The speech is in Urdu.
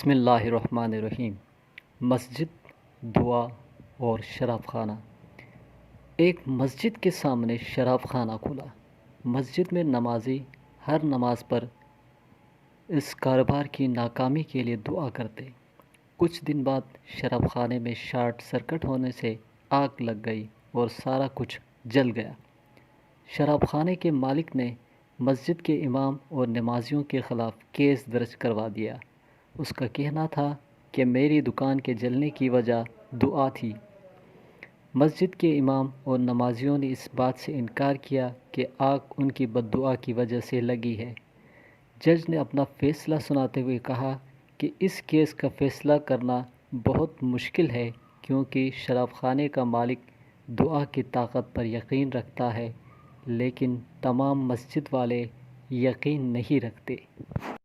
بسم اللہ الرحمن الرحیم۔ مسجد، دعا اور شراب خانہ۔ ایک مسجد کے سامنے شراب خانہ کھلا۔ مسجد میں نمازی ہر نماز پر اس کاروبار کی ناکامی کے لیے دعا کرتے۔ کچھ دن بعد شراب خانے میں شارٹ سرکٹ ہونے سے آگ لگ گئی اور سارا کچھ جل گیا۔ شراب خانے کے مالک نے مسجد کے امام اور نمازیوں کے خلاف کیس درج کروا دیا۔ اس کا کہنا تھا کہ میری دکان کے جلنے کی وجہ دعا تھی۔ مسجد کے امام اور نمازیوں نے اس بات سے انکار کیا کہ آگ ان کی بد دعا کی وجہ سے لگی ہے۔ جج نے اپنا فیصلہ سناتے ہوئے کہا کہ اس کیس کا فیصلہ کرنا بہت مشکل ہے کیونکہ شراب خانے کا مالک دعا کی طاقت پر یقین رکھتا ہے، لیکن تمام مسجد والے یقین نہیں رکھتے۔